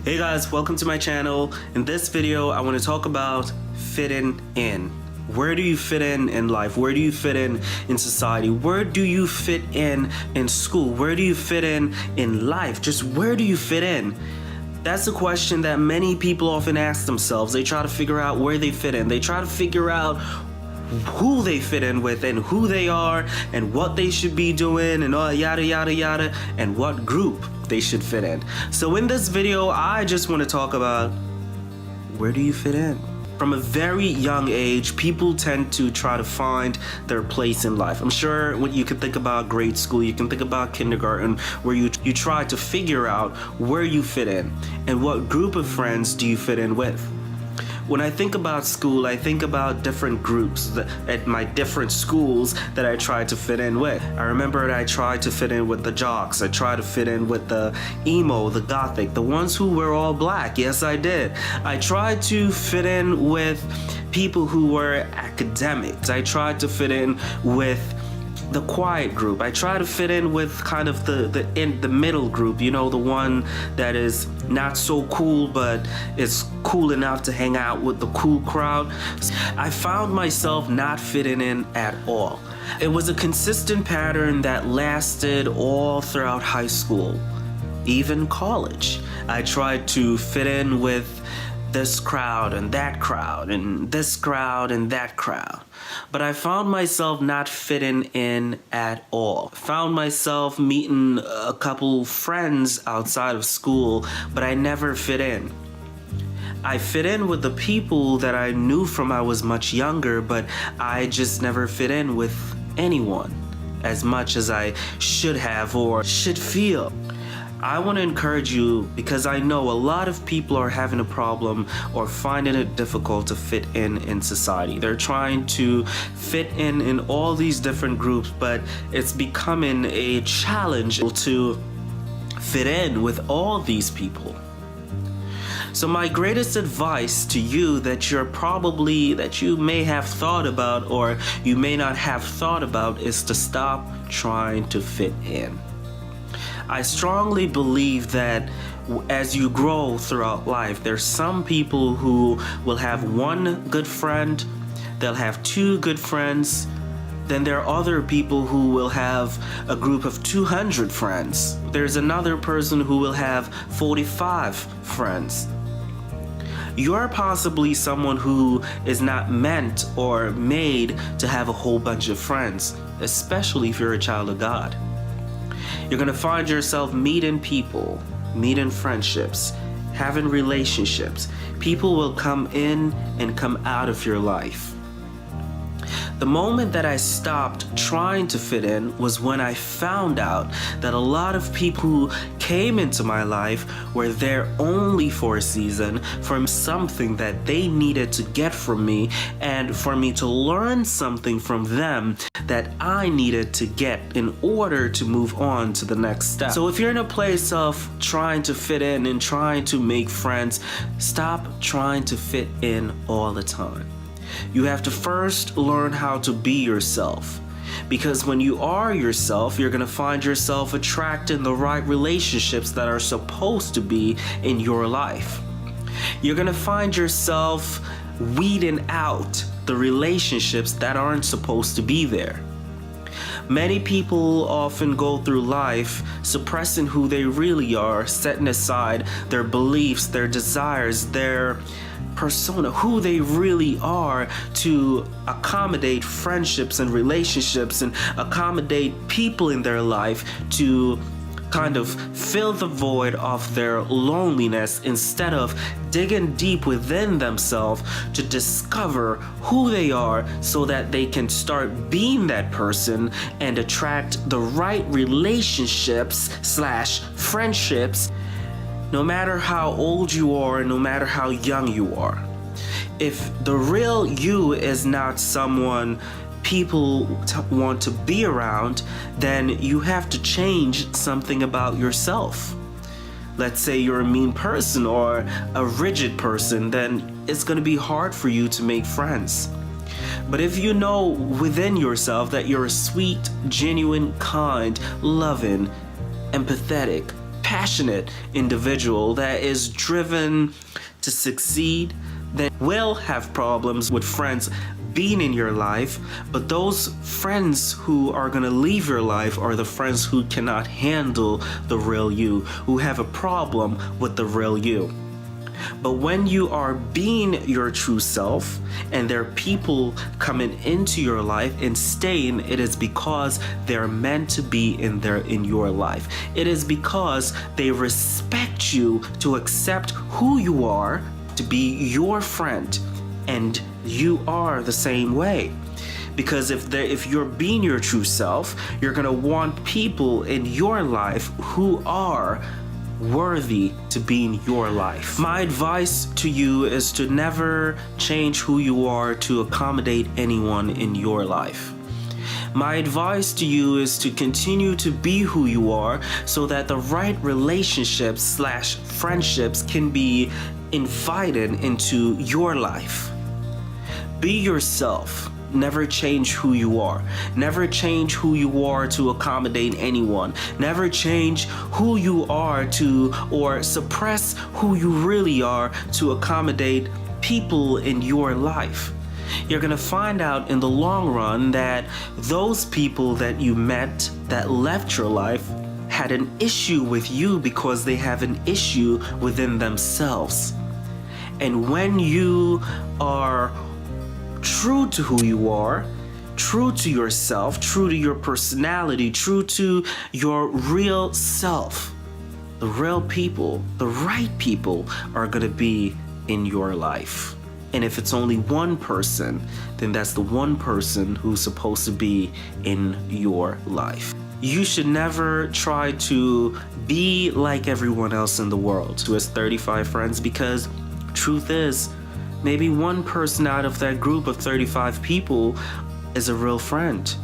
Hey guys, welcome to my channel. In this video, I want to talk about fitting in. Where do you fit in life? Where do you fit in society? Where do you fit in school? Where do you fit in life? Just where do you fit in? That's a question that many people often ask themselves. They try to figure out where they fit in. They try to figure out who they fit in with and who they are and what they should be doing and all yada yada yada and what group they should fit in. So in this video, I just want to talk about where do you fit in? From a very young age, people tend to try to find their place in life. I'm sure when you can think about grade school, you can think about kindergarten, where you try to figure out where you fit in and what group of friends do you fit in with. When I think about school, I think about different groups at my different schools that I tried to fit in with. I remember that I tried to fit in with the jocks. I tried to fit in with the emo, the gothic, the ones who were all black. Yes, I did. I tried to fit in with people who were academics. I tried to fit in with the quiet group. I try to fit in with kind of the middle group, you know, the one that is not so cool but is cool enough to hang out with the cool crowd. I found myself not fitting in at all. It was a consistent pattern that lasted all throughout high school, even college. I tried to fit in with this crowd and that crowd and this crowd and that crowd. But I found myself not fitting in at all. Found myself meeting a couple friends outside of school, but I never fit in. I fit in with the people that I knew from I was much younger, but I just never fit in with anyone as much as I should have or should feel. I want to encourage you because I know a lot of people are having a problem or finding it difficult to fit in society. They're trying to fit in all these different groups, but it's becoming a challenge to fit in with all these people. So my greatest advice to you that you may have thought about or you may not have thought about is to stop trying to fit in. I strongly believe that as you grow throughout life, there's some people who will have one good friend, they'll have two good friends, then there are other people who will have a group of 200 friends. There's another person who will have 45 friends. You're possibly someone who is not meant or made to have a whole bunch of friends, especially if you're a child of God. You're gonna find yourself meeting people, meeting friendships, having relationships. People will come in and come out of your life. The moment that I stopped trying to fit in was when I found out that a lot of people who came into my life were there only for a season, for something that they needed to get from me and for me to learn something from them that I needed to get in order to move on to the next step. So if you're in a place of trying to fit in and trying to make friends, stop trying to fit in all the time. You have to first learn how to be yourself. Because when you are yourself, you're going to find yourself attracting the right relationships that are supposed to be in your life. You're going to find yourself weeding out the relationships that aren't supposed to be there. Many people often go through life suppressing who they really are, setting aside their beliefs, their desires, their persona, who they really are, to accommodate friendships and relationships and accommodate people in their life to kind of fill the void of their loneliness instead of digging deep within themselves to discover who they are so that they can start being that person and attract the right relationships / friendships, no matter how old you are and no matter how young you are. If the real you is not someone people want to be around, then you have to change something about yourself. Let's say you're a mean person or a rigid person, then it's going to be hard for you to make friends. But if you know within yourself that you're a sweet, genuine, kind, loving, empathetic, passionate individual that is driven to succeed, then will have problems with friends being in your life, but those friends who are going to leave your life are the friends who cannot handle the real you, who have a problem with the real you. But when you are being your true self and there are people coming into your life and staying, it is because they're meant to be in your life. It is because they respect you to accept who you are, to be your friend, and you are the same way. Because if you're being your true self, you're gonna want people in your life who are worthy to be in your life. My advice to you is to never change who you are to accommodate anyone in your life. My advice to you is to continue to be who you are so that the right relationships / friendships can be invited into your life. Be yourself. Never change who you are. Never change who you are to accommodate anyone. Never change who you are to, or suppress who you really are to accommodate people in your life. You're gonna find out in the long run that those people that you met that left your life had an issue with you because they have an issue within themselves. And when you are true to who you are, true to yourself, true to your personality, true to your real self, the real people, the right people are gonna be in your life. And if it's only one person, then that's the one person who's supposed to be in your life. You should never try to be like everyone else in the world who has 35 friends, because truth is, maybe one person out of that group of 35 people is a real friend.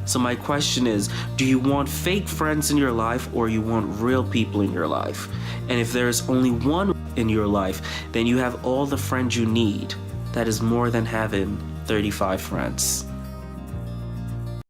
So my question is, do you want fake friends in your life or you want real people in your life? And if there's only one in your life, then you have all the friends you need. That is more than having 35 friends.